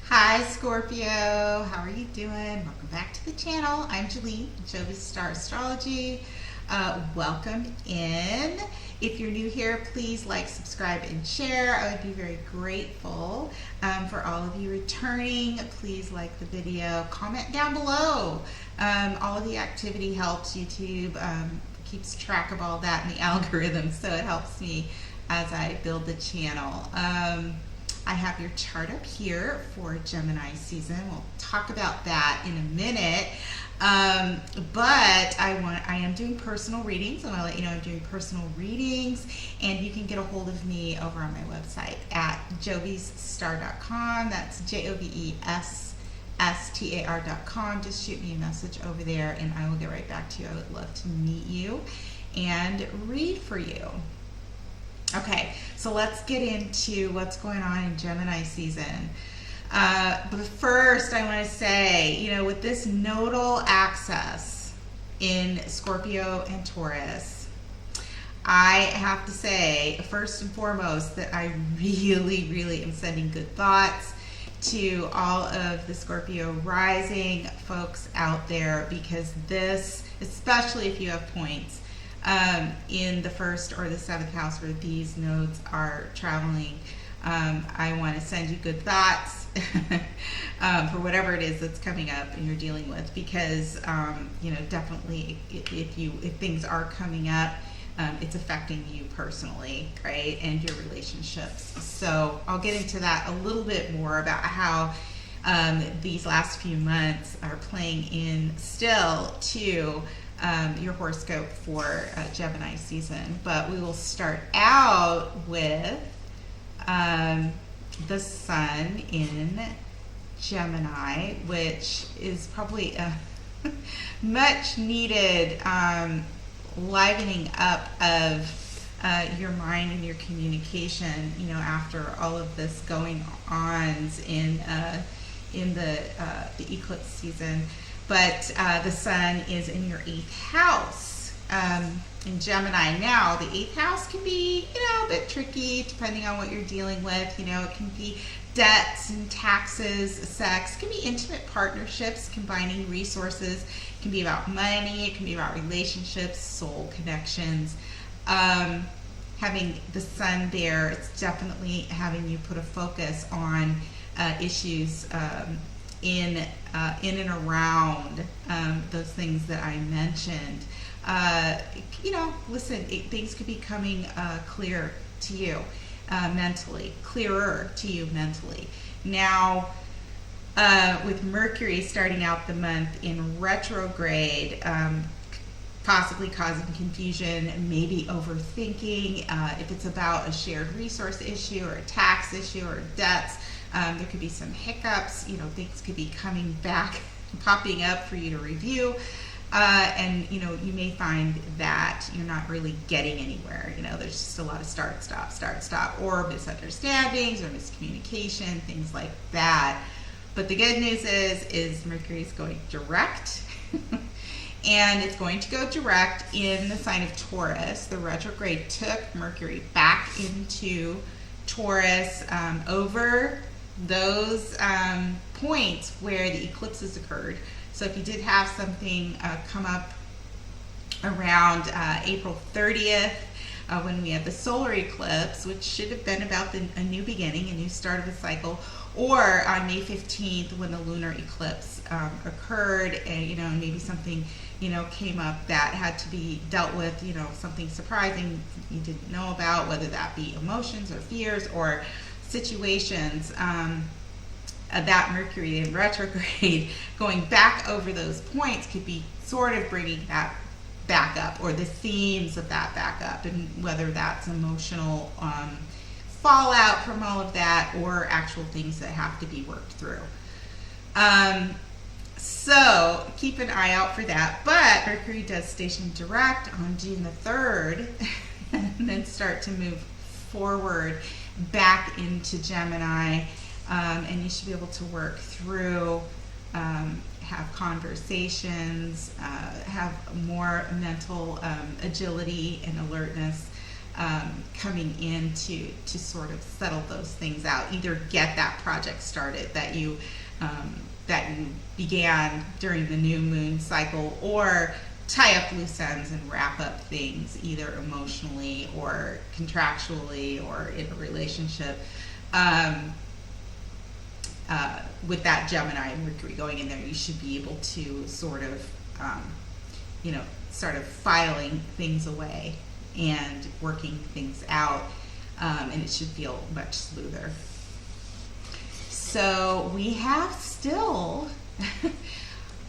Hi Scorpio, how are you doing? Welcome back to the channel. I'm Julie, Jovi's Star Astrology. Welcome in. If you're new here, please like, subscribe, and share. I would be very grateful for all of you returning. Please like the video, comment down below. All of the activity helps. YouTube keeps track of all that in the algorithm, so it helps me as I build the channel. I have your chart up here for Gemini season. We'll talk about that in a minute. But I am doing personal readings. I want to let you know I'm doing personal readings, and you can get a hold of me over on my website at jovisstar.com. That's JOVESSTAR.com. Just shoot me a message over there, and I will get right back to you. I would love to meet you and read for you. Okay, so let's get into what's going on in Gemini season. But first, I want to say, with this nodal axis in Scorpio and Taurus, I have to say, first and foremost, that I really, really am sending good thoughts to all of the Scorpio rising folks out there, because this, especially if you have points in the first or the seventh house where these nodes are traveling, I want to send you good thoughts for whatever it is that's coming up and you're dealing with, because definitely if things are coming up, it's affecting you personally, right, and your relationships. So I'll get into that a little bit more about how these last few months are playing in still to your horoscope for Gemini season. But we will start out with the sun in Gemini, which is probably a much needed livening up of your mind and your communication, after all of this going on in the eclipse season. But the sun is in your 8th house in Gemini. Now, the 8th house can be, a bit tricky depending on what you're dealing with. It can be debts and taxes, sex. It can be intimate partnerships, combining resources. It can be about money. It can be about relationships, soul connections. Having the sun there, it's definitely having you put a focus on issues in and around those things that I mentioned. Listen, things could be coming clear to you mentally, clearer to you mentally. Now, with Mercury starting out the month in retrograde, possibly causing confusion, maybe overthinking. If it's about a shared resource issue or a tax issue or debts, there could be some hiccups. Things could be coming back, popping up for you to review. And you may find that you're not really getting anywhere. There's just a lot of start, stop, or misunderstandings or miscommunication, things like that. But the good news is Mercury's going direct. And it's going to go direct in the sign of Taurus. The retrograde took Mercury back into Taurus over those points where the eclipses occurred. So if you did have something come up around April 30th, when we had the solar eclipse, which should have been about a new beginning, a new start of a cycle, or on May 15th when the lunar eclipse occurred, and maybe something came up that had to be dealt with, something surprising you didn't know about, whether that be emotions or fears or situations. That Mercury in retrograde going back over those points could be sort of bringing that back up, or the themes of that back up, and whether that's emotional fallout from all of that or actual things that have to be worked through. So keep an eye out for that. But Mercury does station direct on June the 3rd and then start to move forward back into Gemini. And you should be able to work through, have conversations, have more mental agility and alertness coming in to sort of settle those things out. Either get that project started that you began during the new moon cycle, or tie up loose ends and wrap up things either emotionally or contractually or in a relationship. With that Gemini and Mercury going in there, you should be able to sort of, start filing things away and working things out, and it should feel much smoother. So we have still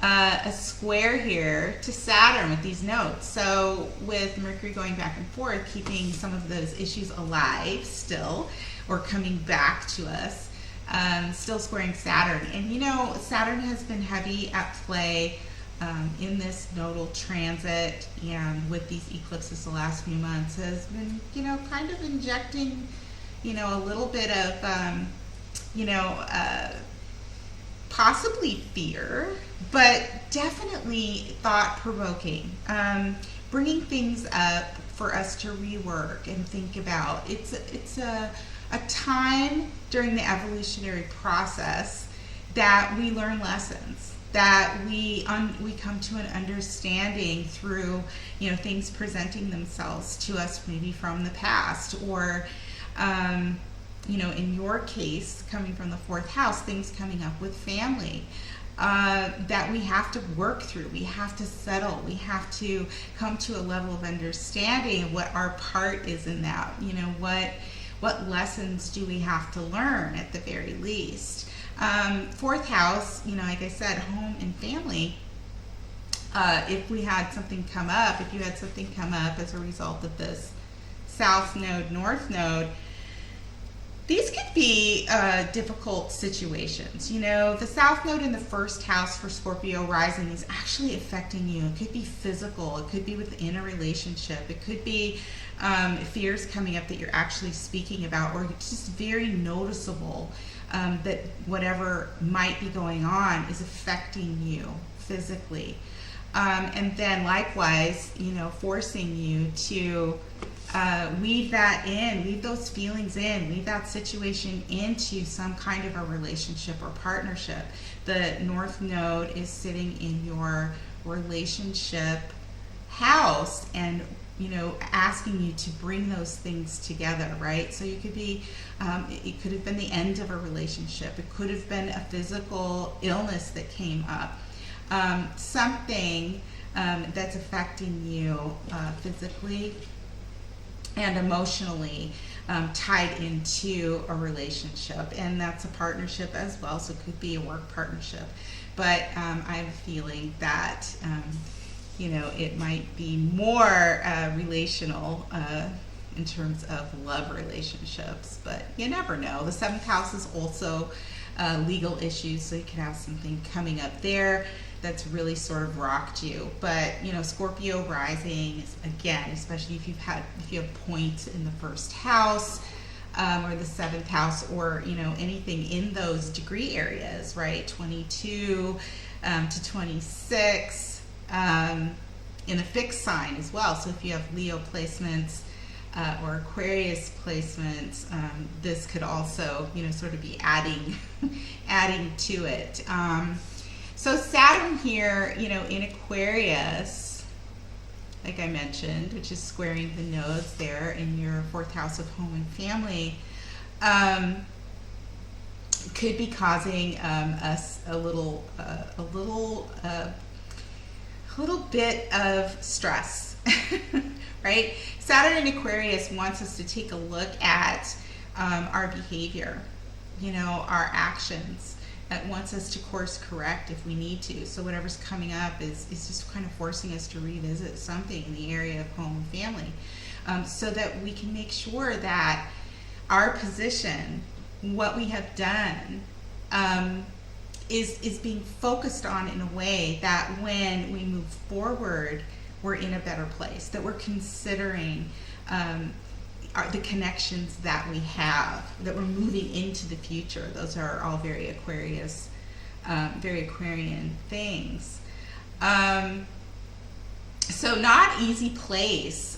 a square here to Saturn with these notes. So with Mercury going back and forth, keeping some of those issues alive still, or coming back to us, still squaring Saturn. And Saturn has been heavy at play in this nodal transit, and with these eclipses the last few months has been, kind of injecting, a little bit of, possibly fear, but definitely thought-provoking, bringing things up for us to rework and think about. It's a time during the evolutionary process that we learn lessons, that we come to an understanding through things presenting themselves to us maybe from the past, or in your case, coming from the fourth house, things coming up with family that we have to work through, we have to settle, we have to come to a level of understanding of what our part is in that. What lessons do we have to learn at the very least? Fourth house, like I said, home and family. If you had something come up as a result of this south node, north node, these could be difficult situations. The south node in the first house for Scorpio rising is actually affecting you. It could be physical. It could be within a relationship. It could be fears coming up that you're actually speaking about, or it's just very noticeable that whatever might be going on is affecting you physically. And then likewise, forcing you to weave that in, weave those feelings in, weave that situation into some kind of a relationship or partnership. The North Node is sitting in your relationship house and, asking you to bring those things together, right? So you could be, it could have been the end of a relationship. It could have been a physical illness that came up. Something that's affecting you physically and emotionally, tied into a relationship, and that's a partnership as well, so it could be a work partnership. But I have a feeling that it might be more relational in terms of love relationships, but you never know. The seventh house is also legal issues, so you could have something coming up there that's really sort of rocked you. But Scorpio rising, again, especially if you have points in the first house or the seventh house, or anything in those degree areas, right? 22 to 26 in a fixed sign as well. So if you have Leo placements or Aquarius placements, this could also sort of be adding to it. So Saturn here, in Aquarius, like I mentioned, which is squaring the nodes there in your fourth house of home and family, could be causing us a little bit of stress, right? Saturn in Aquarius wants us to take a look at our behavior, our actions. It wants us to course correct if we need to. So whatever's coming up is just kind of forcing us to revisit something in the area of home and family, so that we can make sure that our position, what we have done, is being focused on in a way that when we move forward, we're in a better place, that we're considering the connections that we have, that we're moving into the future. Those are all very Aquarius, very Aquarian things. So not easy place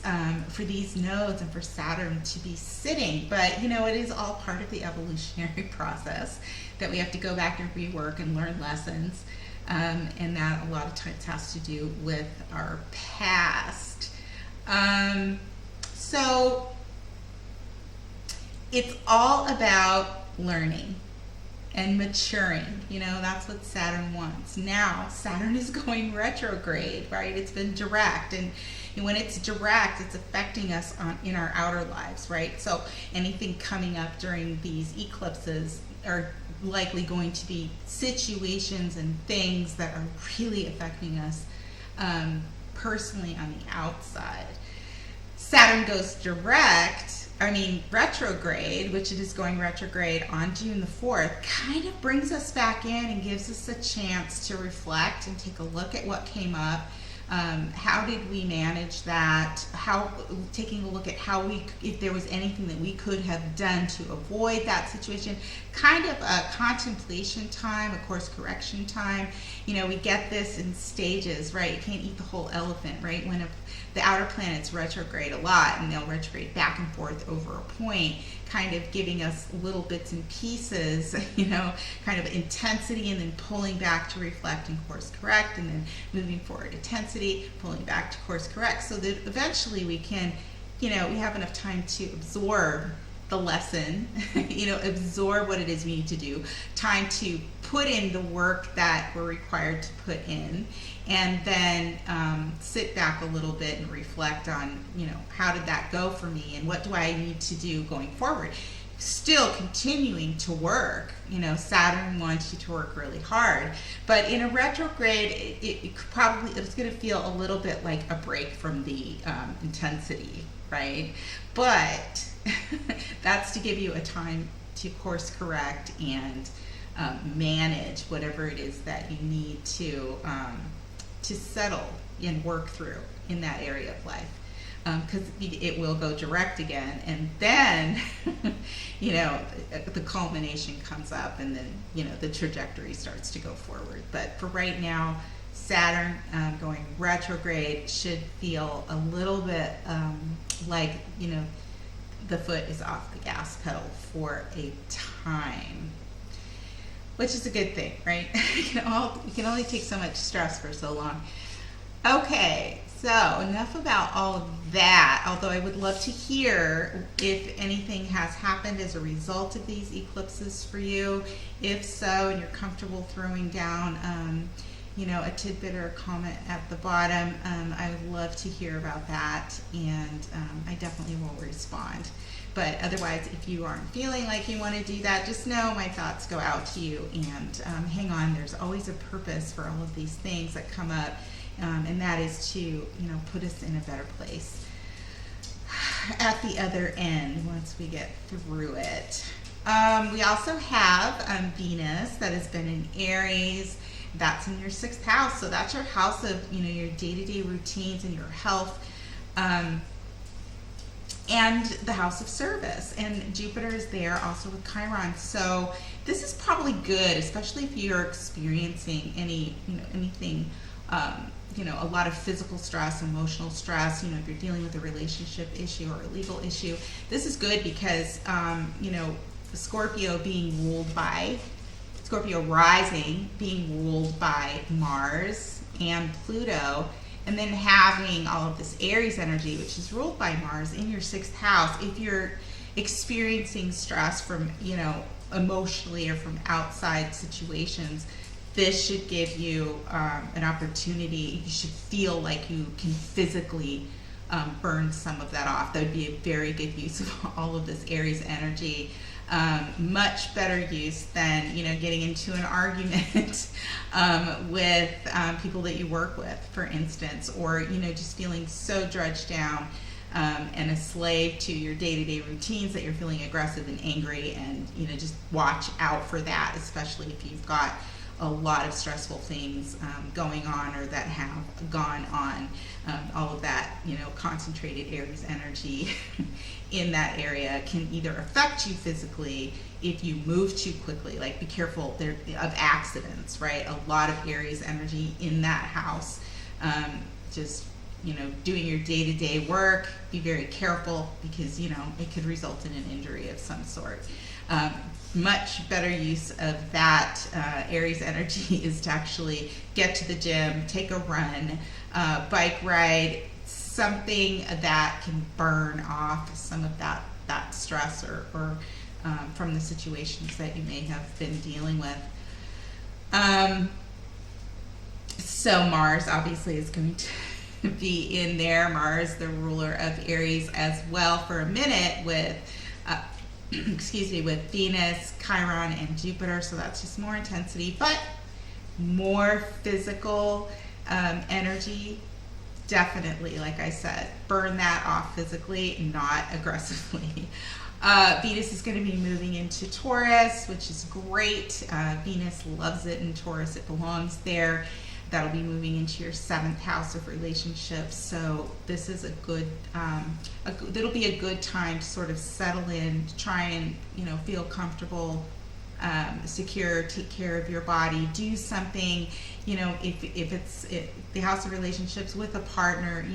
for these nodes and for Saturn to be sitting, but you know, it is all part of the evolutionary process that we have to go back and rework and learn lessons, and that a lot of times has to do with our past. So it's all about learning and maturing. You know, that's what Saturn wants. Now, Saturn is going retrograde, right? It's been direct, and when it's direct, it's affecting us in our outer lives, right? So anything coming up during these eclipses are likely going to be situations and things that are really affecting us personally on the outside. Saturn goes retrograde, which it is going retrograde on June the 4th, kind of brings us back in and gives us a chance to reflect and take a look at what came up. How did we manage that? Taking a look at if there was anything that we could have done to avoid that situation. Kind of a contemplation time, a course correction time. You know, we get this in stages, right? You can't eat the whole elephant, right? When the outer planets retrograde a lot, and they'll retrograde back and forth over a point, kind of giving us little bits and pieces, you know, kind of intensity, and then pulling back to reflect and course correct, and then moving forward, intensity, pulling back to course correct, so that eventually we can, you know, we have enough time to absorb the lesson, you know, absorb what it is we need to do, time to put in the work that we're required to put in, and then sit back a little bit and reflect on, you know, how did that go for me, and what do I need to do going forward. Still continuing to work, you know, Saturn wants you to work really hard, but in a retrograde, it's going to feel a little bit like a break from the intensity, right? But that's to give you a time to course correct and manage whatever it is that you need to settle and work through in that area of life, because it will go direct again, and then you know, the culmination comes up, and then, you know, the trajectory starts to go forward. But for right now, Saturn going retrograde should feel a little bit like, you know, the foot is off the gas pedal for a time, which is a good thing, right? You can only take so much stress for so long. Okay, so enough about all of that, although I would love to hear if anything has happened as a result of these eclipses for you. If so, and you're comfortable throwing down you know, a tidbit or a comment at the bottom, I would love to hear about that, and I definitely will respond. But otherwise, if you aren't feeling like you want to do that, just know my thoughts go out to you, and hang on, there's always a purpose for all of these things that come up, and that is to, you know, put us in a better place at the other end once we get through it. We also have Venus that has been in Aries. That's in your 6th house, so that's your house of, you know, your day-to-day routines and your health, and the house of service. And Jupiter is there also with Chiron, so this is probably good, especially if you're experiencing anything, you know, a lot of physical stress, emotional stress. You know, if you're dealing with a relationship issue or a legal issue, this is good because you know, Scorpio rising being ruled by Mars and Pluto, and then having all of this Aries energy, which is ruled by Mars, in your 6th house. If you're experiencing stress from, you know, emotionally or from outside situations, this should give you an opportunity. You should feel like you can physically burn some of that off. That would be a very good use of all of this Aries energy. Much better use than, you know, getting into an argument with people that you work with, for instance, or, you know, just feeling so drudged down and a slave to your day-to-day routines that you're feeling aggressive and angry. And, you know, just watch out for that, especially if you've got a lot of stressful things going on or that have gone on. All of that, you know, concentrated Aries energy in that area can either affect you physically if you move too quickly. Like, be careful there of accidents, right? A lot of Aries energy in that house. Just, doing your day-to-day work, be very careful because, it could result in an injury of some sort. Much better use of that Aries energy is to actually get to the gym, take a run, bike ride, something that can burn off some of that stress or from the situations that you may have been dealing with. So Mars obviously is going to be in there. Mars, the ruler of Aries, as well for a minute with with Venus, Chiron, and Jupiter. So that's just more intensity, but more physical energy. Definitely, like I said, burn that off physically, not aggressively. Venus is going to be moving into Taurus, which is great. Venus loves it in Taurus. It belongs there. That'll be moving into your 7th house of relationships. So this is a good, it'll be a good time to sort of settle in, try and, feel comfortable, secure, take care of your body, do something, if it's the house of relationships with a partner,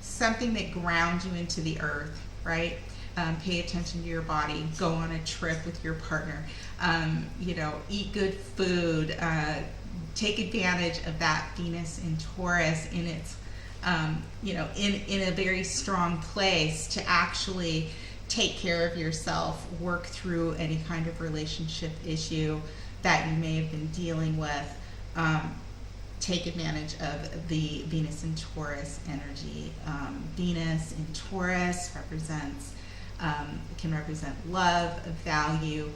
something that grounds you into the earth, right? Pay attention to your body, go on a trip with your partner, eat good food, take advantage of that Venus in Taurus in its, in a very strong place to actually take care of yourself, work through any kind of relationship issue that you may have been dealing with. Take advantage of the Venus in Taurus energy. Venus in Taurus can represent love, value,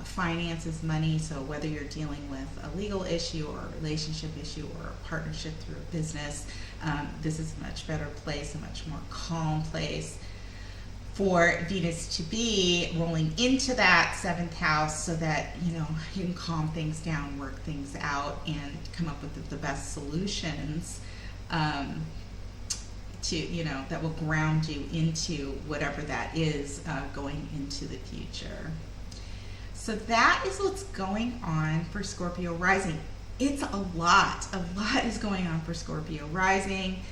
finances, money. So whether you're dealing with a legal issue or a relationship issue or a partnership through a business, this is a much better place, a much more calm place for Venus to be rolling into that 7th house so that, you can calm things down, work things out, and come up with the best solutions that will ground you into whatever that is going into the future. So that is what's going on for Scorpio rising. It's a lot is going on for Scorpio rising.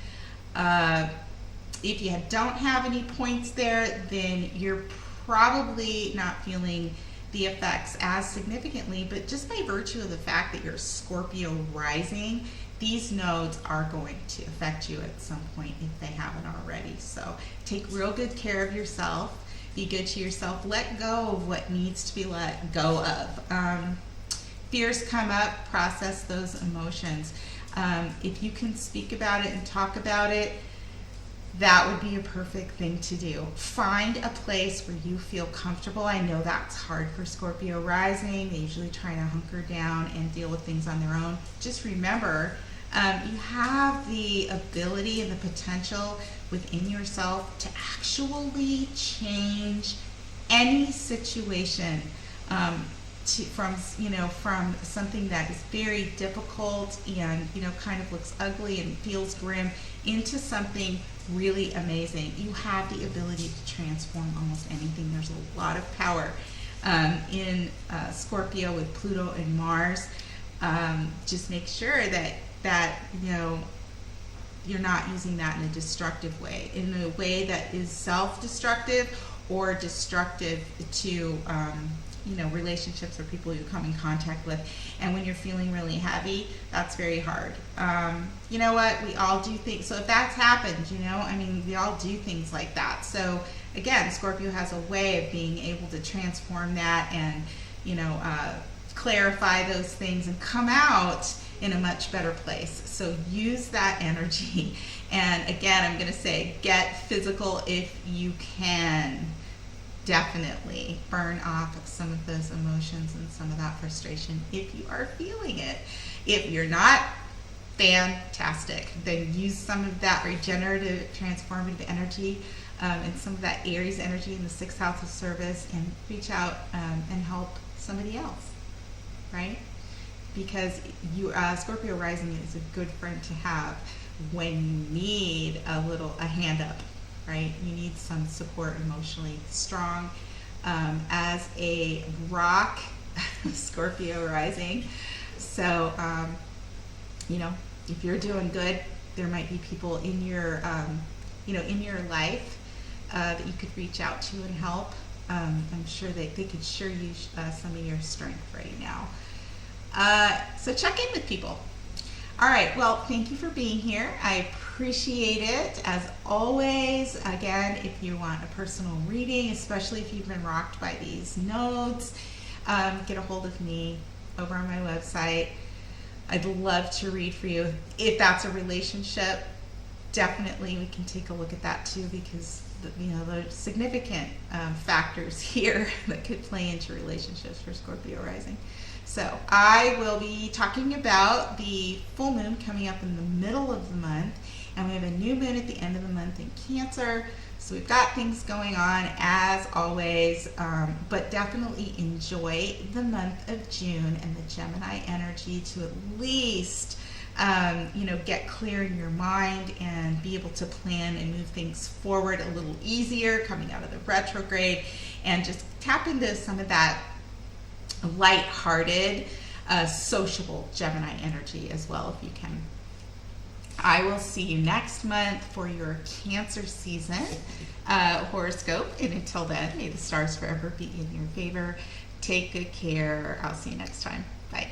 If you don't have any points there, then you're probably not feeling the effects as significantly, but just by virtue of the fact that you're Scorpio rising, these nodes are going to affect you at some point if they haven't already. So take real good care of yourself. Be good to yourself. Let go of what needs to be let go of. Fears come up, process those emotions. If you can speak about it and talk about it, that would be a perfect thing to do. Find a place where you feel comfortable. I know that's hard for Scorpio rising. They usually try to hunker down and deal with things on their own. Just remember, you have the ability and the potential within yourself to actually change any situation from something that is very difficult and kind of looks ugly and feels grim into something really amazing. You have the ability to transform almost anything. There's a lot of power in Scorpio with Pluto and Mars. Just make sure that you're not using that in a destructive way, in a way that is self-destructive or destructive to relationships or people you come in contact with. And when you're feeling really heavy, that's very hard. You know what? We all do things. So if that's happened, we all do things like that. So again, Scorpio has a way of being able to transform that and, clarify those things and come out in a much better place. So use that energy. And again, I'm going to say, get physical if you can. Definitely burn off some of those emotions and some of that frustration if you are feeling it. If you're not, fantastic. Then use some of that regenerative, transformative energy and some of that Aries energy in the 6th house of service and reach out and help somebody else, right? Because Scorpio rising is a good friend to have when you need a hand up. Right? You need some support emotionally. Strong as a rock, Scorpio rising. So, if you're doing good, there might be people in your, in your life that you could reach out to and help. I'm sure that they could sure use some of your strength right now. So check in with people. All right, well, thank you for being here. I appreciate it. As always, again, if you want a personal reading, especially if you've been rocked by these nodes, get a hold of me over on my website. I'd love to read for you. If that's a relationship, definitely we can take a look at that too, because there's significant factors here that could play into relationships for Scorpio rising. So I will be talking about the full moon coming up in the middle of the month, and we have a new moon at the end of the month in Cancer. So we've got things going on as always, but definitely enjoy the month of June and the Gemini energy to at least get clear in your mind and be able to plan and move things forward a little easier coming out of the retrograde, and just tap into some of that light-hearted, sociable Gemini energy as well if you can. I will see you next month for your Cancer season horoscope, and until then, may the stars forever be in your favor. Take good care. I'll see you next time. Bye.